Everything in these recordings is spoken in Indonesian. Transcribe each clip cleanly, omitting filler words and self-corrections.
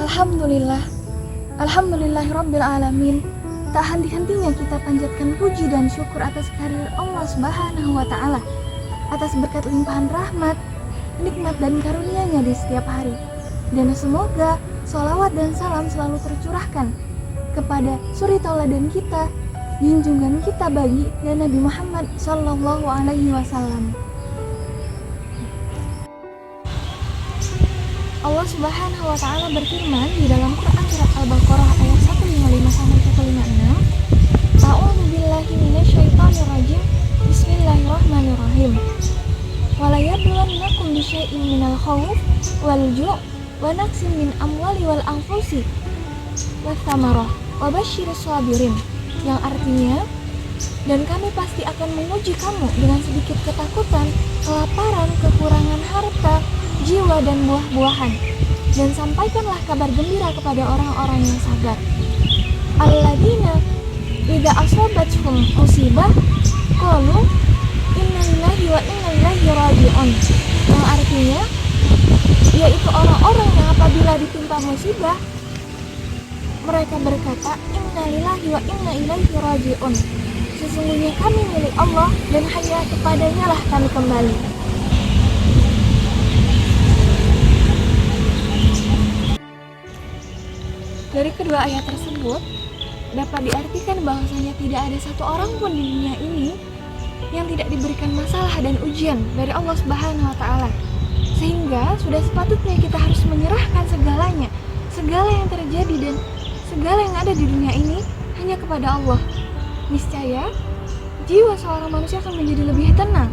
Alhamdulillah, Alhamdulillahirabbil alamin. Tak henti-hentinya kita panjatkan puji dan syukur atas kehadirat Allah Subhanahu wa taala, atas berkat limpahan rahmat, nikmat dan karunia-Nya di setiap hari. Dan semoga sholawat dan salam selalu tercurahkan kepada suri tauladan kita, junjungan kita bagi dan Nabi Muhammad sallallahu alaihi wasallam. Allah Subhanahu wa taala berfirman di dalam Quran surat Al-Baqarah ayat 155 sampai 156. A'udzu billahi minasyaitonir rajim. Bismillahirrahmanirrahim. Wala yabluwannakum bisyai'in minal khawf wal ju' wa naqsin min amwali wal anfusi wath thamarah wa basyiris sabirin. Yang artinya, dan kami pasti akan menguji kamu dengan sedikit ketakutan, kelaparan, kekurangan harta, jiwa dan buah-buahan, dan sampaikanlah kabar gembira kepada orang-orang yang sabar. Alladzina idza asabathum musibah qalu inna lillahi wa inna ilaihi raji'un. Yang artinya, yaitu orang-orang yang apabila ditimpa musibah, mereka berkata inna lillahi wa inna ilaihi raji'un. Sesungguhnya kami milik Allah dan hanya kepadanya lah kami kembali. Dari kedua ayat tersebut dapat diartikan bahwasanya tidak ada satu orang pun di dunia ini yang tidak diberikan masalah dan ujian dari Allah Subhanahu wa taala. Sehingga sudah sepatutnya kita harus menyerahkan segalanya, segala yang terjadi dan segala yang ada di dunia ini hanya kepada Allah. Niscaya jiwa seorang manusia akan menjadi lebih tenang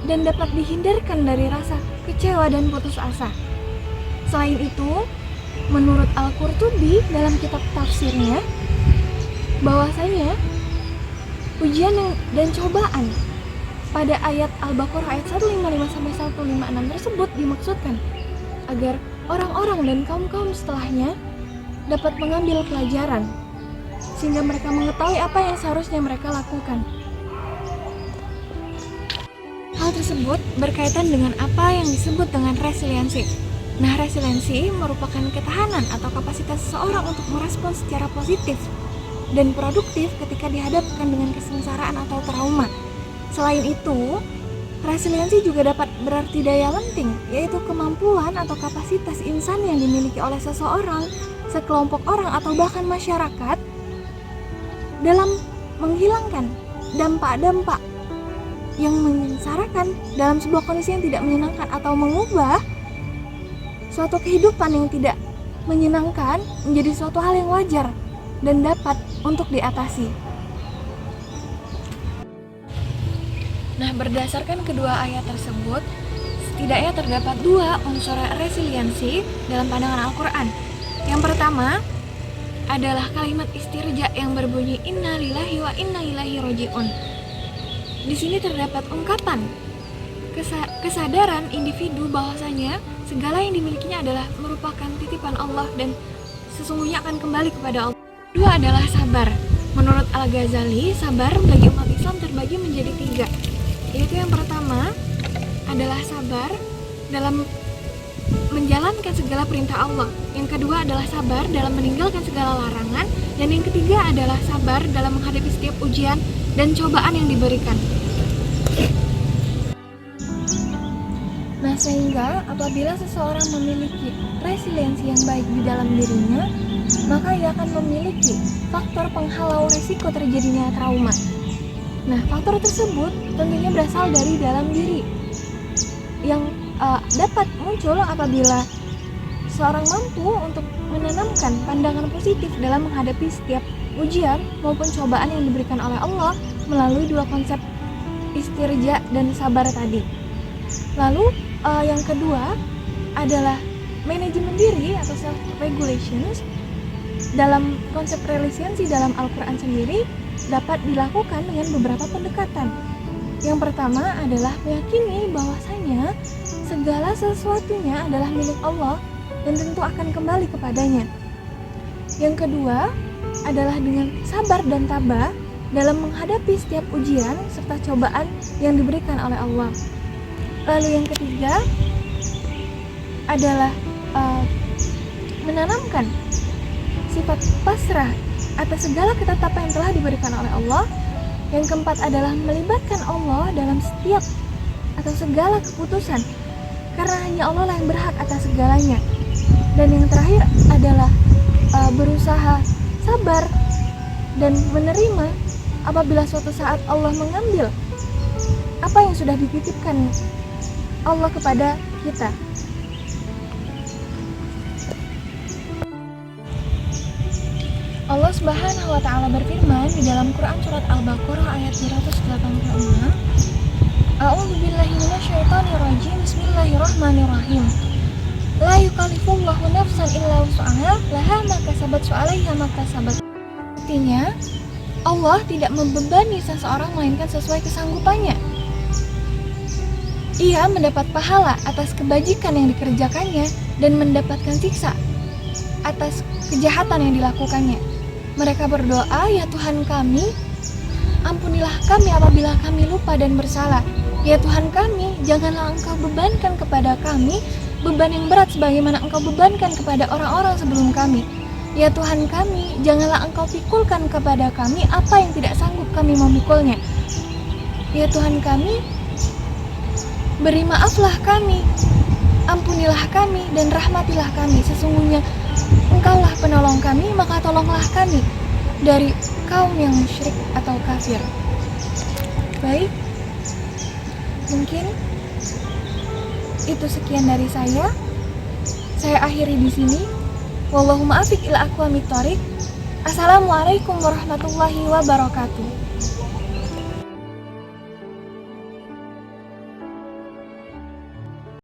dan dapat dihindarkan dari rasa kecewa dan putus asa. Selain itu, menurut Al-Qurtubi dalam kitab tafsirnya, bahwasanya ujian dan cobaan pada ayat Al-Baqarah ayat 155-156 tersebut dimaksudkan agar orang-orang dan kaum-kaum setelahnya dapat mengambil pelajaran sehingga mereka mengetahui apa yang seharusnya mereka lakukan. Hal tersebut berkaitan dengan apa yang disebut dengan resiliensi. Nah, resiliensi merupakan ketahanan atau kapasitas seseorang untuk merespons secara positif dan produktif ketika dihadapkan dengan kesengsaraan atau trauma. Selain itu, resiliensi juga dapat berarti daya lenting, yaitu kemampuan atau kapasitas insan yang dimiliki oleh seseorang, sekelompok orang atau bahkan masyarakat dalam menghilangkan dampak-dampak yang menyengsarakan dalam sebuah kondisi yang tidak menyenangkan atau mengubah suatu kehidupan yang tidak menyenangkan menjadi suatu hal yang wajar dan dapat untuk diatasi. Nah, berdasarkan kedua ayat tersebut, setidaknya terdapat dua unsur resiliensi dalam pandangan Al-Quran. Yang pertama adalah kalimat istirja yang berbunyi inna lillahi wa inna ilaihi raji'un. Di sini terdapat ungkapan kesadaran individu bahwasanya segala yang dimilikinya adalah merupakan titipan Allah dan sesungguhnya akan kembali kepada Allah. Dua adalah sabar. Menurut Al-Ghazali, sabar bagi umat Islam terbagi menjadi tiga, yaitu yang pertama adalah sabar dalam menjalankan segala perintah Allah, yang kedua adalah sabar dalam meninggalkan segala larangan, dan yang ketiga adalah sabar dalam menghadapi setiap ujian dan cobaan yang diberikan. Nah, sehingga apabila seseorang memiliki resiliensi yang baik di dalam dirinya, maka ia akan memiliki faktor penghalau risiko terjadinya trauma. Nah, faktor tersebut tentunya berasal dari dalam diri yang dapat muncul apabila seorang mampu untuk menanamkan pandangan positif dalam menghadapi setiap ujian maupun cobaan yang diberikan oleh Allah melalui dua konsep istirja dan sabar tadi. Lalu yang kedua adalah manajemen diri atau self-regulations. Dalam konsep resiliensi dalam Al-Quran sendiri dapat dilakukan dengan beberapa pendekatan. Yang pertama adalah meyakini bahwasanya segala sesuatunya adalah milik Allah dan tentu akan kembali kepadanya. Yang kedua adalah dengan sabar dan tabah dalam menghadapi setiap ujian serta cobaan yang diberikan oleh Allah. Lalu yang ketiga adalah menanamkan sifat pasrah atas segala ketetapan yang telah diberikan oleh Allah. Yang keempat adalah melibatkan Allah dalam setiap atau segala keputusan, karena hanya Allah yang berhak atas segalanya. Dan yang terakhir adalah berusaha sabar dan menerima apabila suatu saat Allah mengambil apa yang sudah dititipkan Allah kepada kita. Allah Subhanahu wa taala berfirman di dalam Quran surat Al-Baqarah ayat 286, A'udzubillahi minasyaitonirrajim. Bismillahirrahmanirrahim. La yukallifullahu nafsan illa wus'aha, laha ma kasabat wa 'alaiha ma kasabat. Artinya, Allah tidak membebani seseorang melainkan sesuai kesanggupannya. Ia mendapat pahala atas kebajikan yang dikerjakannya dan mendapatkan siksa atas kejahatan yang dilakukannya. Mereka berdoa, ya Tuhan kami, ampunilah kami apabila kami lupa dan bersalah. Ya Tuhan kami, janganlah Engkau bebankan kepada kami beban yang berat sebagaimana Engkau bebankan kepada orang-orang sebelum kami. Ya Tuhan kami, janganlah Engkau pikulkan kepada kami apa yang tidak sanggup kami memikulnya. Ya Tuhan kami, beri maaflah kami, ampunilah kami, dan rahmatilah kami. Sesungguhnya Engkaulah penolong kami, maka tolonglah kami dari kaum yang musyrik atau kafir. Baik, mungkin itu sekian dari saya. Saya akhiri di sini. Wallahu muwaffiq ila aqwamit thoriq. Assalamualaikum warahmatullahi wabarakatuh.